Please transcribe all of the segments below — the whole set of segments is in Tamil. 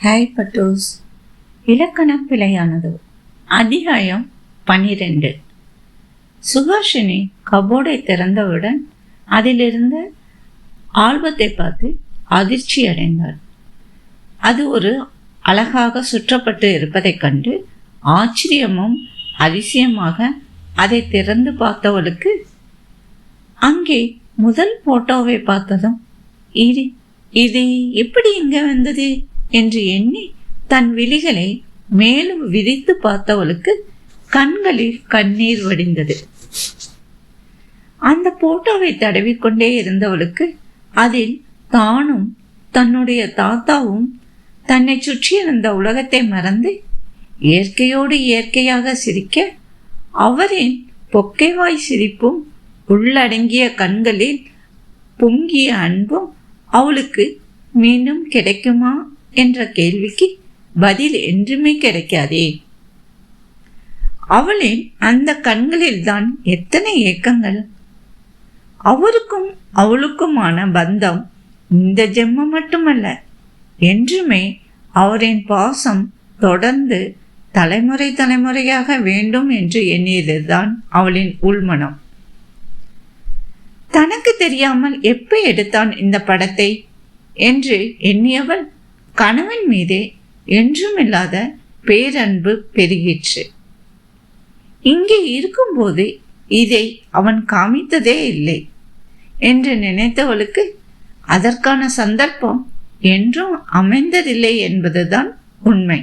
ஹாய் பட்டோஸ். இலக்கண பிழையானது. அத்தியாயம் 12. சுஹாசினி கபோர்டை திறந்தவுடன் அதிலிருந்த ஆல்பத்தை பார்த்து அதிர்ச்சி அடைந்தாள். அது ஒரு அழகாக சுற்றப்பட்டு இருப்பதைக் கண்டு ஆச்சரியமும் அதிசயமாக அதை திறந்து பார்த்தவளுக்கு அங்கே முதல் போட்டோவை பார்த்ததும் இது எப்படி இங்கே வந்தது என்று எண்ணி தன் விழிகளை மேலும் விரித்து பார்த்தவளுக்கு கண்களில் கண்ணீர் வடிந்தது. அந்த போட்டோவை தடவிக்கொண்டே இருந்தவளுக்கு அதில் தானும் தன்னுடைய தாத்தாவும் தன்னை சுற்றியிருந்த உலகத்தை மறந்து இயற்கையோடு இயற்கையாக சிரிக்க, அவரின் பொக்கைவாய் சிரிப்பும் உள்ளடங்கிய கண்களில் பொங்கிய அன்பும் அவளுக்கு மீண்டும் கிடைக்குமா என்ற கேள்விக்கு பதில் என்றுமே கிடைக்காதே. அவளின் அந்த கண்களில் தான் எத்தனை ஏக்கங்கள்! அவருக்கும் அவளுக்குமான பந்தம் இந்த ஜென்மம் மட்டுமல்ல, என்றுமே அவரின் பாசம் தொடர்ந்து தலைமுறை தலைமுறையாக வேண்டும் என்று எண்ணியதுதான் அவளின் உள்மனம். தனக்கு தெரியாமல் எப்ப எடுத்தான் இந்த படத்தை என்று எண்ணியவள் கணவன் மீதே என்றுமில்லாத பேரன்பு பெருகிற்று. இங்கே இருக்கும்போது இதை அவன் காமித்ததே இல்லை என்று நினைத்தவளுக்கு அதற்கான சந்தர்ப்பம் என்றும் அமைந்ததில்லை என்பதுதான் உண்மை.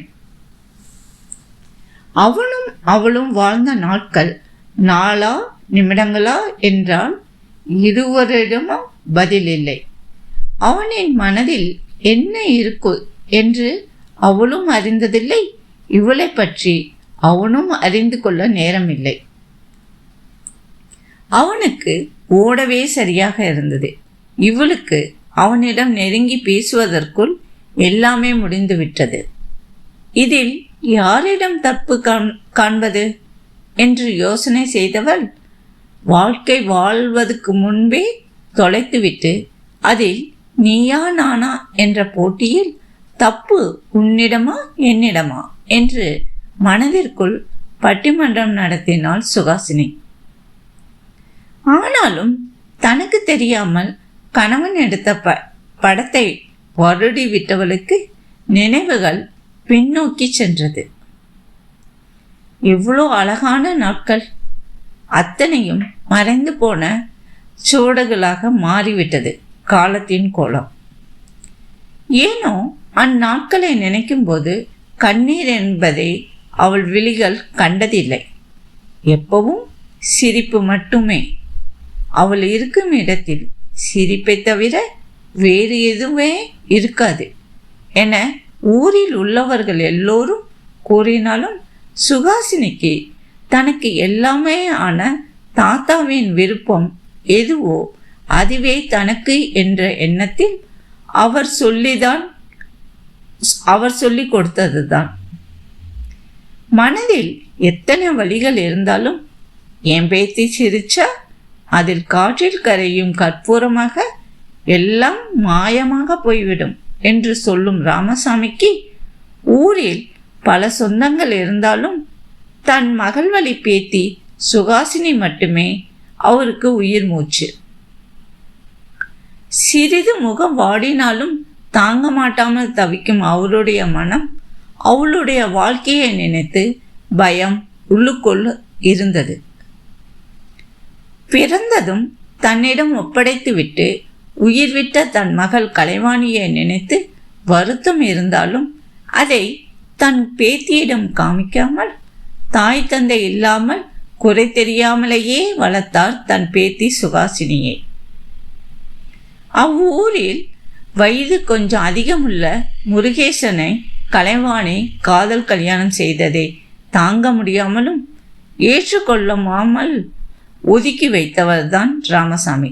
அவளும் வாழ்ந்த நாட்கள் நாளா நிமிடங்களா என்றால் இருவரிடமும் பதில் இல்லை. அவனின் மனதில் என்ன இருக்கு என்று அவளும் அறிந்ததில்லை, இவளை பற்றி அவனும் அறிந்து கொள்ள நேரமில்லை. அவனுக்கு ஓடவே சரியாக இருந்தது. இவளுக்கு அவனிடம் நெருங்கி பேசுவதற்குள் எல்லாமே முடிந்துவிட்டது. இதில் யாரிடம் தப்பு காண்பது என்று யோசனை செய்தவள் வாழ்க்கை வாழ்வதற்கு முன்பே தொலைத்துவிட்டு அதில் நீயா நானா என்ற போட்டியில் தப்பு உன்னிடமா என்னிடமா என்று மனதிற்குள் பட்டிமன்றம் நடத்தினாள் சுஹாசினி. ஆனாலும் தனக்கு தெரியாமல் கணவன் எடுத்த படத்தை வருடி விட்டவளுக்கு நினைவுகள் பின்னோக்கி சென்றது. எவ்வளோ அழகான நாட்கள்! அத்தனையும் மறைந்து போன சுவடுகளாக மாறிவிட்டது காலத்தின் கோலம். ஏனோ அந்நாட்களை நினைக்கும் போது கண்ணீர் என்பதை அவள் விழிகள் கண்டதில்லை. எப்பவும் சிரிப்பு மட்டுமே. அவள் இருக்கும் இடத்தில் சிரிப்பை தவிர வேறு எதுவுமே இருக்காது என ஊரில் உள்ளவர்கள் எல்லோரும் கூறினாலும் சுஹாசினிக்கு தனக்கு எல்லாமே ஆன தாத்தாவின் விருப்பம் எதுவோ அதுவே தனக்கு என்ற எண்ணத்தில் அவர் சொல்லி கொடுத்ததுதான். மனதில் எத்தனை வழிகள் இருந்தாலும் என் பேத்தி சிரிச்சா அதில் காற்றில் கரையும் கற்பூரமாக எல்லாம் மாயமாக போய்விடும் என்று சொல்லும் ராமசாமிக்கு ஊரில் பல சொந்தங்கள் இருந்தாலும் தன் மகள் வழி பேத்தி சுஹாசினி மட்டுமே அவருக்கு உயிர் மூச்சு. சிறிது முகம் வாடினாலும் தாங்க மாட்டாமல் தவிக்கும் அவருடைய மனம் அவளுடைய வாழ்க்கையை நினைத்து பயம் உள்ளுக்குள் இருந்தது. பிறந்ததும் தன்னிடம் ஒப்படைத்துவிட்டு உயிர் விட்ட தன் மகள் கலைவாணியை நினைத்து வருத்தம் இருந்தாலும் அதை தன் பேத்தியிடம் காமிக்காமல் தாய் தந்தை இல்லாமல் குறை தெரியாமலேயே வளர்த்தார் தன் பேத்தி சுஹாசினியை. அவ்வூரில் வயது கொஞ்சம் அதிகமுள்ள முருகேசனை கலைவாணி காதல் கல்யாணம் செய்ததை தாங்க முடியாமலும் ஏற்றுக்கொள்ளாமல் ஒதுக்கி வைத்தவர்தான் ராமசாமி.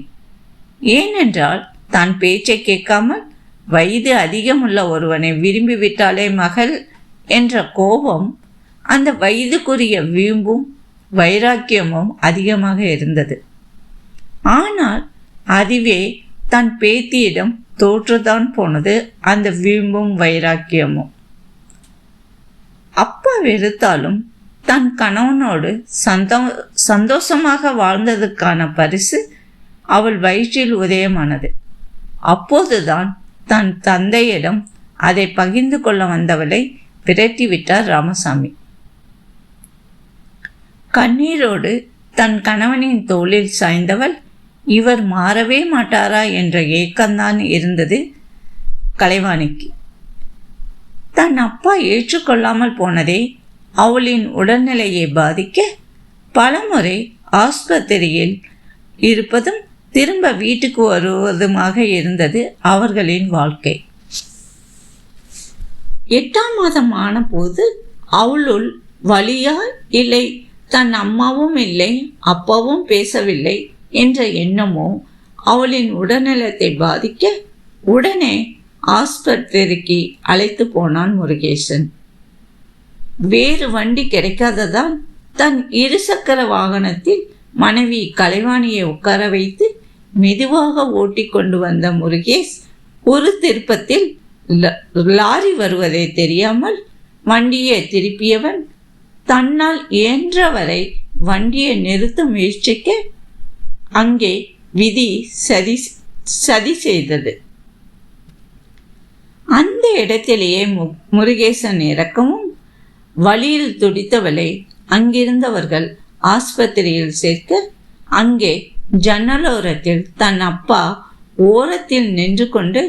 ஏனென்றால் தான் பேச்சை கேட்காமல் வயது அதிகமுள்ள ஒருவனை விரும்பிவிட்டாலே மகள் என்ற கோபம், அந்த வயதுக்குரிய வீம்பும் வைராக்கியமும் அதிகமாக இருந்தது. ஆனால் அதுவே தன் பேத்தியிடம் தோற்றுதான் போனது அந்த வீம்பும் வைராக்கியமும். அப்பா வெறுத்தாலும் தன் கணவனோடு சந்தோஷமாக வாழ்ந்ததுக்கான பரிசு அவள் வயிற்றில் உதயமானது. அப்போதுதான் தன் தந்தையிடம் அதை பகிர்ந்து கொள்ள வந்தவளை விரட்டிவிட்டார் ராமசாமி. கண்ணீரோடு தன் கணவனின் தோளில் சாய்ந்தவள், இவர் மாறவே மாட்டாரா என்ற ஏக்கம்தான் இருந்தது கலைவாணிக்கு. தன் அப்பா ஏற்றுக்கொள்ளாமல் போனதே அவளின் உடல்நிலையை பாதிக்க பலமுறை ஆஸ்பத்திரியில் இருப்பதும் திரும்ப வீட்டுக்கு வருவதுமாக இருந்தது அவர்களின் வாழ்க்கை. 8ஆம் மாதம் ஆன போது அவளுள் வலியா இல்லை, தன் அம்மாவும் இல்லை அப்பாவும் பேசவில்லை என்ற எண்ணமோ அவளின் உடல்நலத்தை பாதிக்க உடனே ஆஸ்பத்திரிக்கு அழைத்து போனான் முருகேசன். வேறு வண்டி கிடைக்காததால் தன் இருசக்கர வாகனத்தில் மனைவி கலைவாணியை உட்கார வைத்து மெதுவாக ஓட்டி கொண்டு வந்த முருகேஷ் ஒரு திருப்பத்தில் லாரி வருவதை தெரியாமல் வண்டியை திருப்பியவன் தன்னால் இயன்றவரை வண்டியை நிறுத்த முயற்சிக்க அங்கே விதி சதி செய்தது. அந்த இடத்திலேயே முருகேசன் இறக்கவும் வழியில் துடித்தவளை அங்கிருந்தவர்கள் ஆஸ்பத்திரியில் சேர்க்க அங்கே ஜன்னலோரத்தில் தன் அப்பா ஓரத்தில் நின்று கொண்டு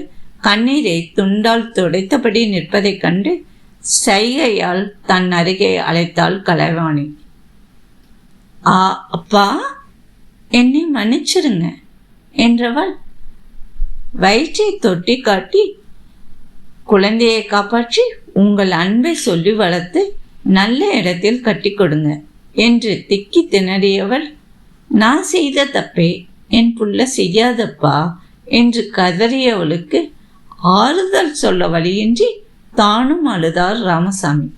கண்ணீரை துண்டால் துடைத்தபடி நிற்பதைக் கண்டு சைகையால் தன் அருகே அழைத்தாள் கலைவாணி. அப்பா, என்னை மன்னிச்சிருங்க என்றவள் வயிற்றை தொட்டி காட்டி, குழந்தையை காப்பாற்றி உங்கள் அன்பை சொல்லி வளர்த்து நல்ல இடத்தில் கட்டி கொடுங்க என்று திக்கி திணறியவள், நான் செய்த தப்பே என் புள்ள செய்யாதப்பா என்று கதறியவளுக்கு ஆறுதல் சொல்ல வழியின்றி தானும் அழுதார் ராமசாமி.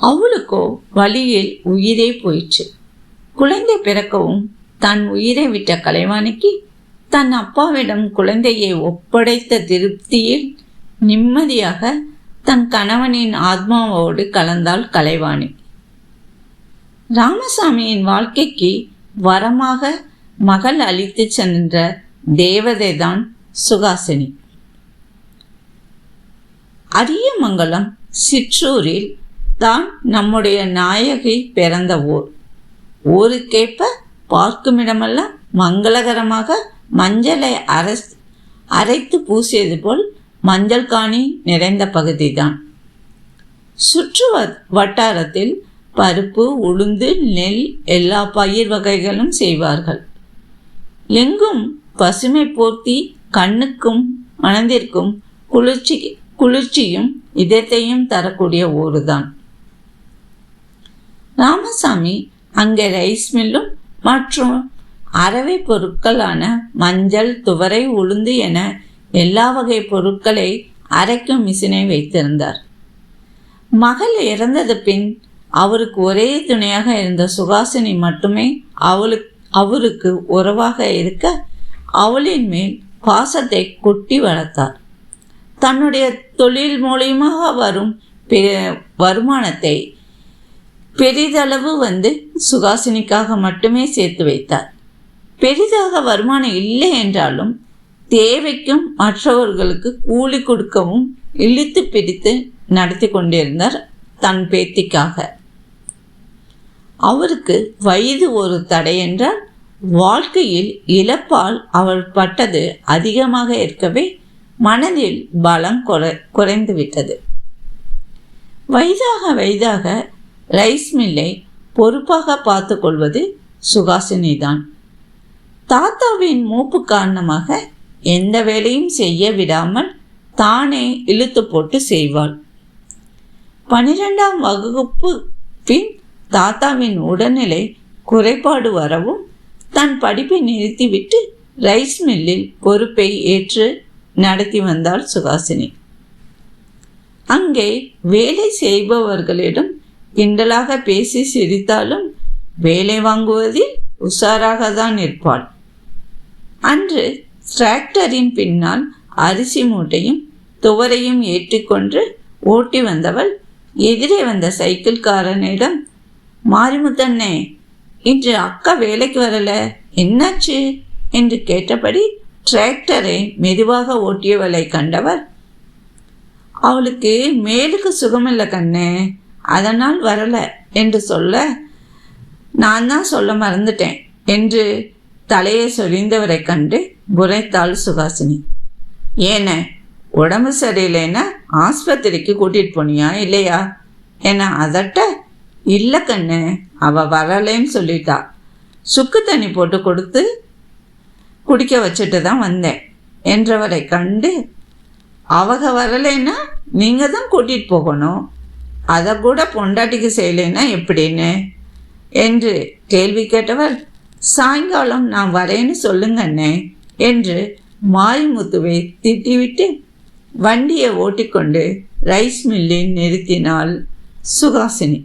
அவளுக்கோ வழியில் உயிரே போயிற்று. குழந்தை பிறக்கவும் தன் உயிரை விட்ட கலைவாணிக்கு தன் அப்பாவிடம் குழந்தையை ஒப்படைத்த திருப்தியில் நிம்மதியாக தன் கணவனின் ஆத்மாவோடு கலந்தாள் கலைவாணி. ராமசாமியின் வாழ்க்கைக்கு வரமாக மகள் அளித்து சென்ற தேவதைதான் சுகாசினி. அரியமங்கலம் சிற்றூரில் தான் நம்முடைய நாயகி பிறந்த ஊர். ஊருக்கேற்ப பார்க்குமிடமெல்லாம் மங்களகரமாக மஞ்சளை அரைத்து பூசியது போல் மஞ்சள் காணி நிறைந்த பகுதிதான். சுற்று வட்டாரத்தில் பருப்பு, உளுந்து, நெல் எல்லா பயிர் வகைகளும் செய்வார்கள். எங்கும் பசுமை போர்த்தி கண்ணுக்கும் மனதிற்கும் குளிர்ச்சியும் இதயத்தையும் தரக்கூடிய ஊருதான். ராமசாமி அங்கே ரைஸ் மில்லும் மற்றும் அரவை பொருட்களான மஞ்சள், துவரை, உளுந்து என எல்லா வகை பொருட்களை அரைக்கும் மிஷினை வைத்திருந்தார். மகள் இறந்தது பின் அவருக்கு ஒரே துணையாக இருந்த சுகாசினி மட்டுமே அவருக்கு உறவாக இருக்க அவளின் மேல் பாசத்தை கொட்டி வளர்த்தார். தன்னுடைய தொழில் மூலியமாக வரும் வருமானத்தை பெரிதளவு சுகாசினிக்காக மட்டுமே சேர்த்து வைத்தார். பெரிதாக வருமானம் இல்லை என்றாலும் தேவைக்கும் மற்றவர்களுக்கு கூலி கொடுக்கவும் இழுத்து பிடித்து நடத்தி கொண்டிருந்தார் தன் பேத்திக்காக. அவருக்கு வயது ஒரு தடை என்றால் வாழ்க்கையில் இழப்பால் அவள் பட்டது அதிகமாக இருக்கவே மனதில் பலம் குறைந்து விட்டது. வயதாக ரைஸ் மில்லை பொறுப்பாக பார்த்து கொள்வது சுகாசினிதான். தாத்தாவின் மூப்பு காரணமாக எந்த வேலையும் செய்ய விடாமல் தானே இழுத்து போட்டு செய்வாள். 12ஆம் வகுப்பு பின் தாத்தாவின் உடல்நிலை குறைபாடு வரவும் தன் படிப்பை நிறுத்திவிட்டு ரைஸ் மில்லில் பொறுப்பை ஏற்று நடத்தி வந்தாள் சுகாசினி. அங்கே வேலை செய்பவர்களிடம் கிண்டலாக பேசி சிரித்தாலும் வேலை வாங்குவதில் உஷாராக தான் இருப்பாள். அன்று டிராக்டரின் பின்னால் அரிசி மூட்டையும் துவரையும் ஏற்றிக்கொண்டு ஓட்டி வந்தவள் எதிரே வந்த சைக்கிள்காரனிடம், மாரிமுத்தண்ணே, இன்று அக்கா வேலைக்கு வரல, என்னாச்சு என்று கேட்டபடி டிராக்டரை மெதுவாக ஓட்டியவளை கண்டவர், அவளுக்கு மேலுக்கு சுகமில்லை கண்ணே, அதனால் வரல என்று சொல்ல, நான் தான் சொல்ல மறந்துட்டேன் என்று தலையை சொரிந்தவரை கண்டு புரைத்தாள் சுகாசினி. ஏன உடம்பு சரியில்லைன்னா ஆஸ்பத்திரிக்கு கூட்டிகிட்டு போனியா இல்லையா என அதட்ட, இல்லை கண்ணு, அவள் வரலேன்னு சொல்லிட்டா, சுக்கு தண்ணி போட்டு கொடுத்து குடிக்க வச்சுட்டு தான் வந்தேன் என்றவரை கண்டு, அவங்க வரலைன்னா நீங்கள் தான் கூட்டிகிட்டு போகணும், அதை கூட பொண்டாட்டிக்கு செய்யலைன்னா எப்படின்னு என்று கேள்வி கேட்டவர், சாயங்காலம் நான் வரேன்னு சொல்லுங்கண்ணே என்று மாரிமுத்துவை திட்டிவிட்டு வண்டியை ஓட்டிக்கொண்டு ரைஸ் மில்லில் நிறுத்தினாள் சுகாசினி.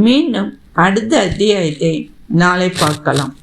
மீண்டும் அடுத்த அத்தியாயத்தை நாளை பார்க்கலாம்.